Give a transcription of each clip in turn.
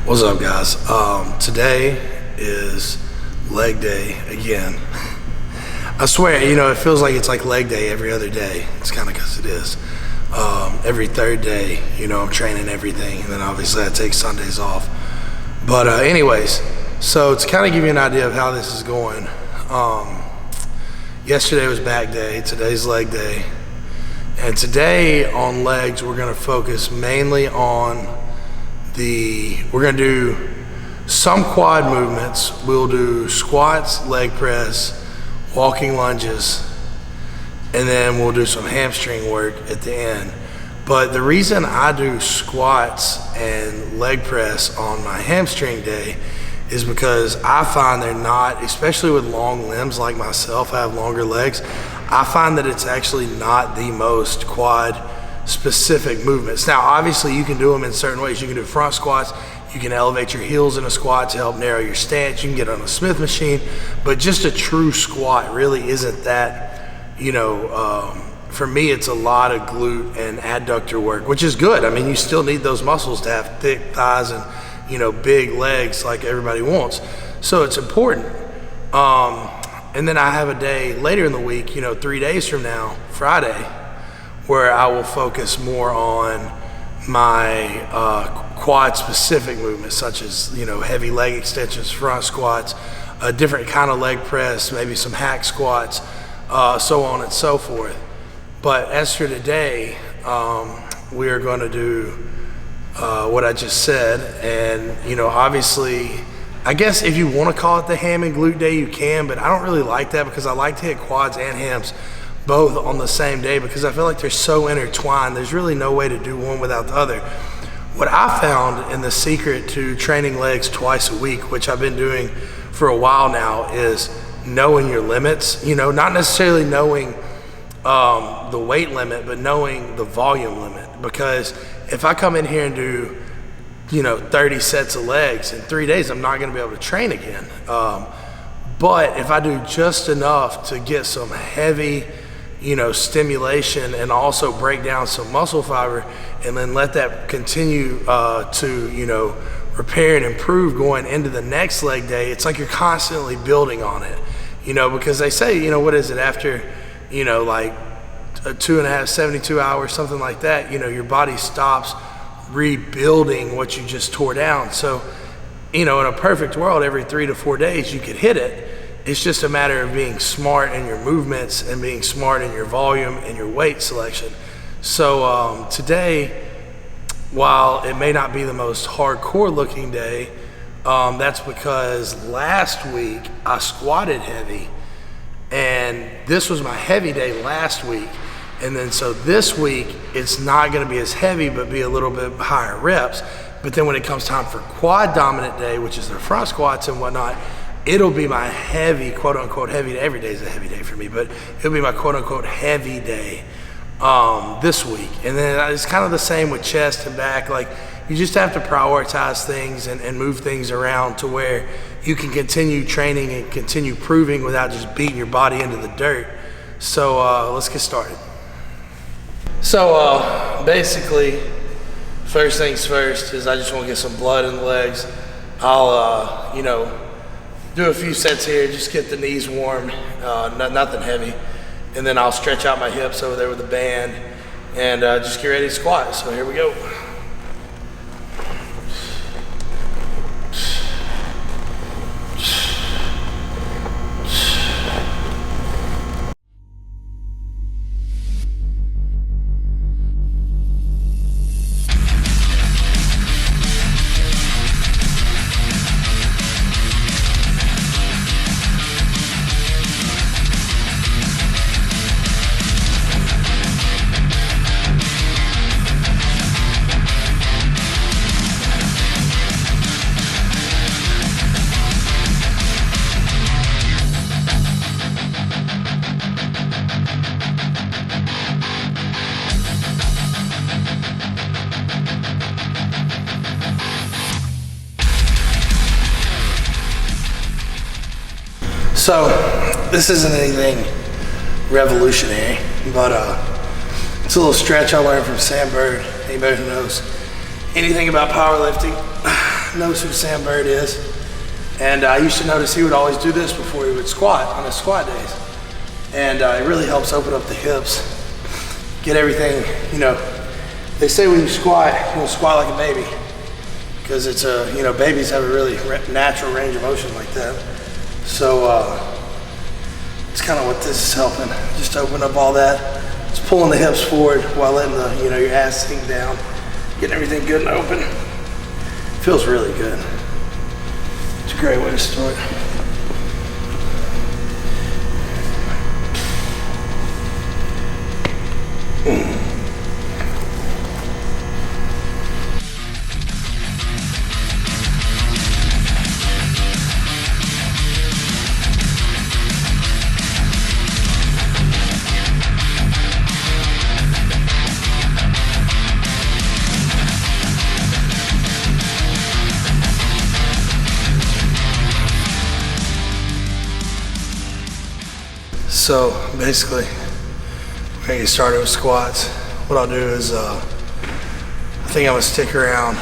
What's up, guys? Today is leg day again. I swear, it feels like it's like leg day every other day. It's kind of because it is. Every third day, I'm training everything, and then obviously I take Sundays off. But anyways, so to kind of give you an idea of how this is going, yesterday was back day, today's leg day. And today on legs, we're gonna focus mainly on we're gonna do some quad movements. We'll do squats, leg press, walking lunges, and then we'll do some hamstring work at the end. But the reason I do squats and leg press on my hamstring day is because I find they're not, especially with long limbs like myself, I have longer legs, I find that it's actually not the most quad specific movements. Now, obviously you can do them in certain ways. You can do front squats, you can elevate your heels in a squat to help narrow your stance, you can get on a Smith machine, but just a true squat really isn't that, for me, it's a lot of glute and adductor work, which is good. I mean, you still need those muscles to have thick thighs and, big legs like everybody wants. So it's important. And then I have a day later in the week, 3 days from now, Friday, where I will focus more on my quad specific movements, such as, heavy leg extensions, front squats, a different kind of leg press, maybe some hack squats, so on and so forth. But as for today, we are going to do what I just said. And, obviously, I guess if you want to call it the ham and glute day, you can, but I don't really like that because I like to hit quads and hams both on the same day because I feel like they're so intertwined. There's really no way to do one without the other. What I found in the secret to training legs twice a week, which I've been doing for a while now, is knowing your limits. Not necessarily knowing the weight limit, but knowing the volume limit. Because if I come in here and do 30 sets of legs in 3 days, I'm not going to be able to train again. But if I do just enough to get some heavy stimulation and also break down some muscle fiber and then let that continue to repair and improve going into the next leg day, it's like you're constantly building on it, because they say, what is it, after like 2.5, 72 hours, something like that, your body stops rebuilding what you just tore down. So in a perfect world, every 3 to 4 days you could hit it. It's just a matter of being smart in your movements and being smart in your volume and your weight selection. So today, while it may not be the most hardcore looking day, that's because last week I squatted heavy, and this was my heavy day last week. And then so this week, it's not gonna be as heavy, but be a little bit higher reps. But then when it comes time for quad dominant day, which is the front squats and whatnot, it'll be my heavy, quote unquote heavy day. Every day is a heavy day for me, but it'll be my quote unquote heavy day this week. And then it's kind of the same with chest and back. Like, you just have to prioritize things and move things around to where you can continue training and continue proving without just beating your body into the dirt. So let's get started. So basically, first things first is I just want to get some blood in the legs. I'll, do a few sets here, just get the knees warm, nothing heavy. And then I'll stretch out my hips over there with the band and just get ready to squat. So here we go. So this isn't anything revolutionary, but it's a little stretch I learned from Sam Bird. Anybody who knows anything about powerlifting knows who Sam Bird is. And I used to notice he would always do this before he would squat on his squat days. And it really helps open up the hips, get everything, you know, they say when you squat, you want to squat like a baby. Because it's a, you know, babies have a really natural range of motion like that. So it's kind of what this is helping. Just open up all that. It's pulling the hips forward while letting the, you know, your ass sink down. Getting everything good and open. Feels really good. It's a great way to start. So basically, we're gonna get started with squats. What I'll do is, I think I'm gonna stick around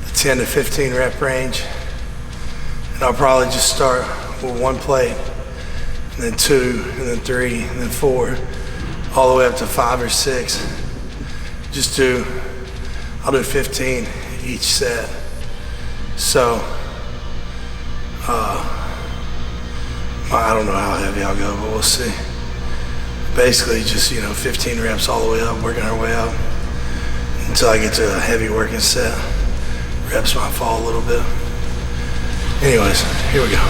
the 10 to 15 rep range. And I'll probably just start with one plate, and then 2, and then 3, and then 4, all the way up to 5 or 6. I'll do 15 each set. So, I don't know how heavy I'll go, but we'll see. Basically just, you know, 15 reps all the way up, working our way up until I get to a heavy working set. Reps might fall a little bit. Anyways, here we go.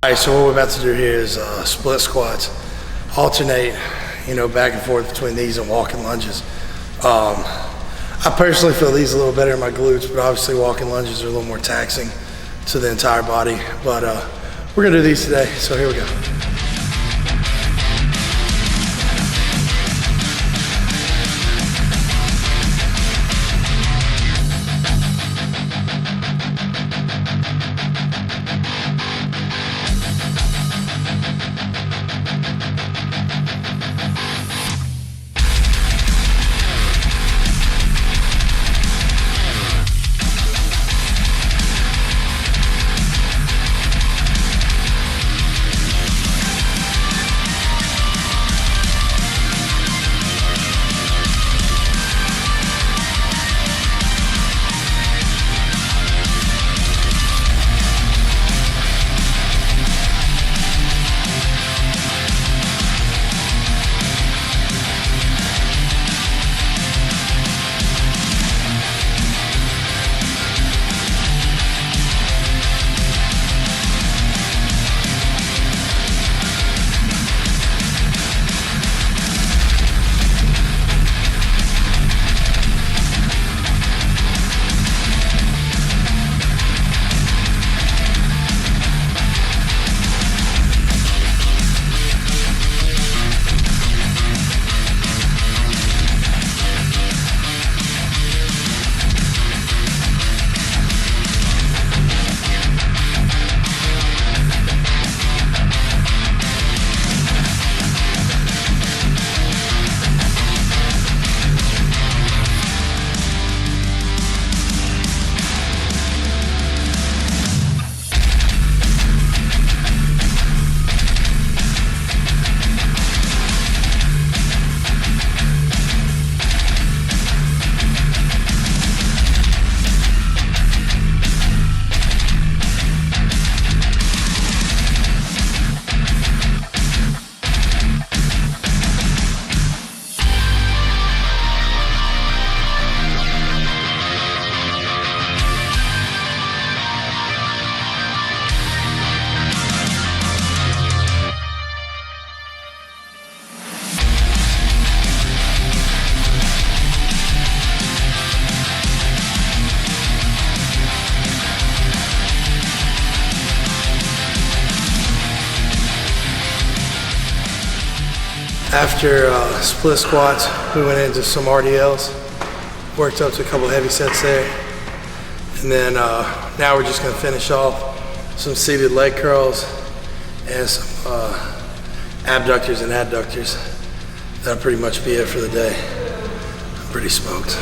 All right, so what we're about to do here is split squats, alternate, back and forth between these and walking lunges. I personally feel these a little better in my glutes, but obviously walking lunges are a little more taxing to the entire body. But we're gonna do these today, so here we go. After split squats, we went into some RDLs, worked up to a couple of heavy sets there, and then now we're just going to finish off some seated leg curls and some abductors and adductors. That'll pretty much be it for the day. I'm pretty smoked.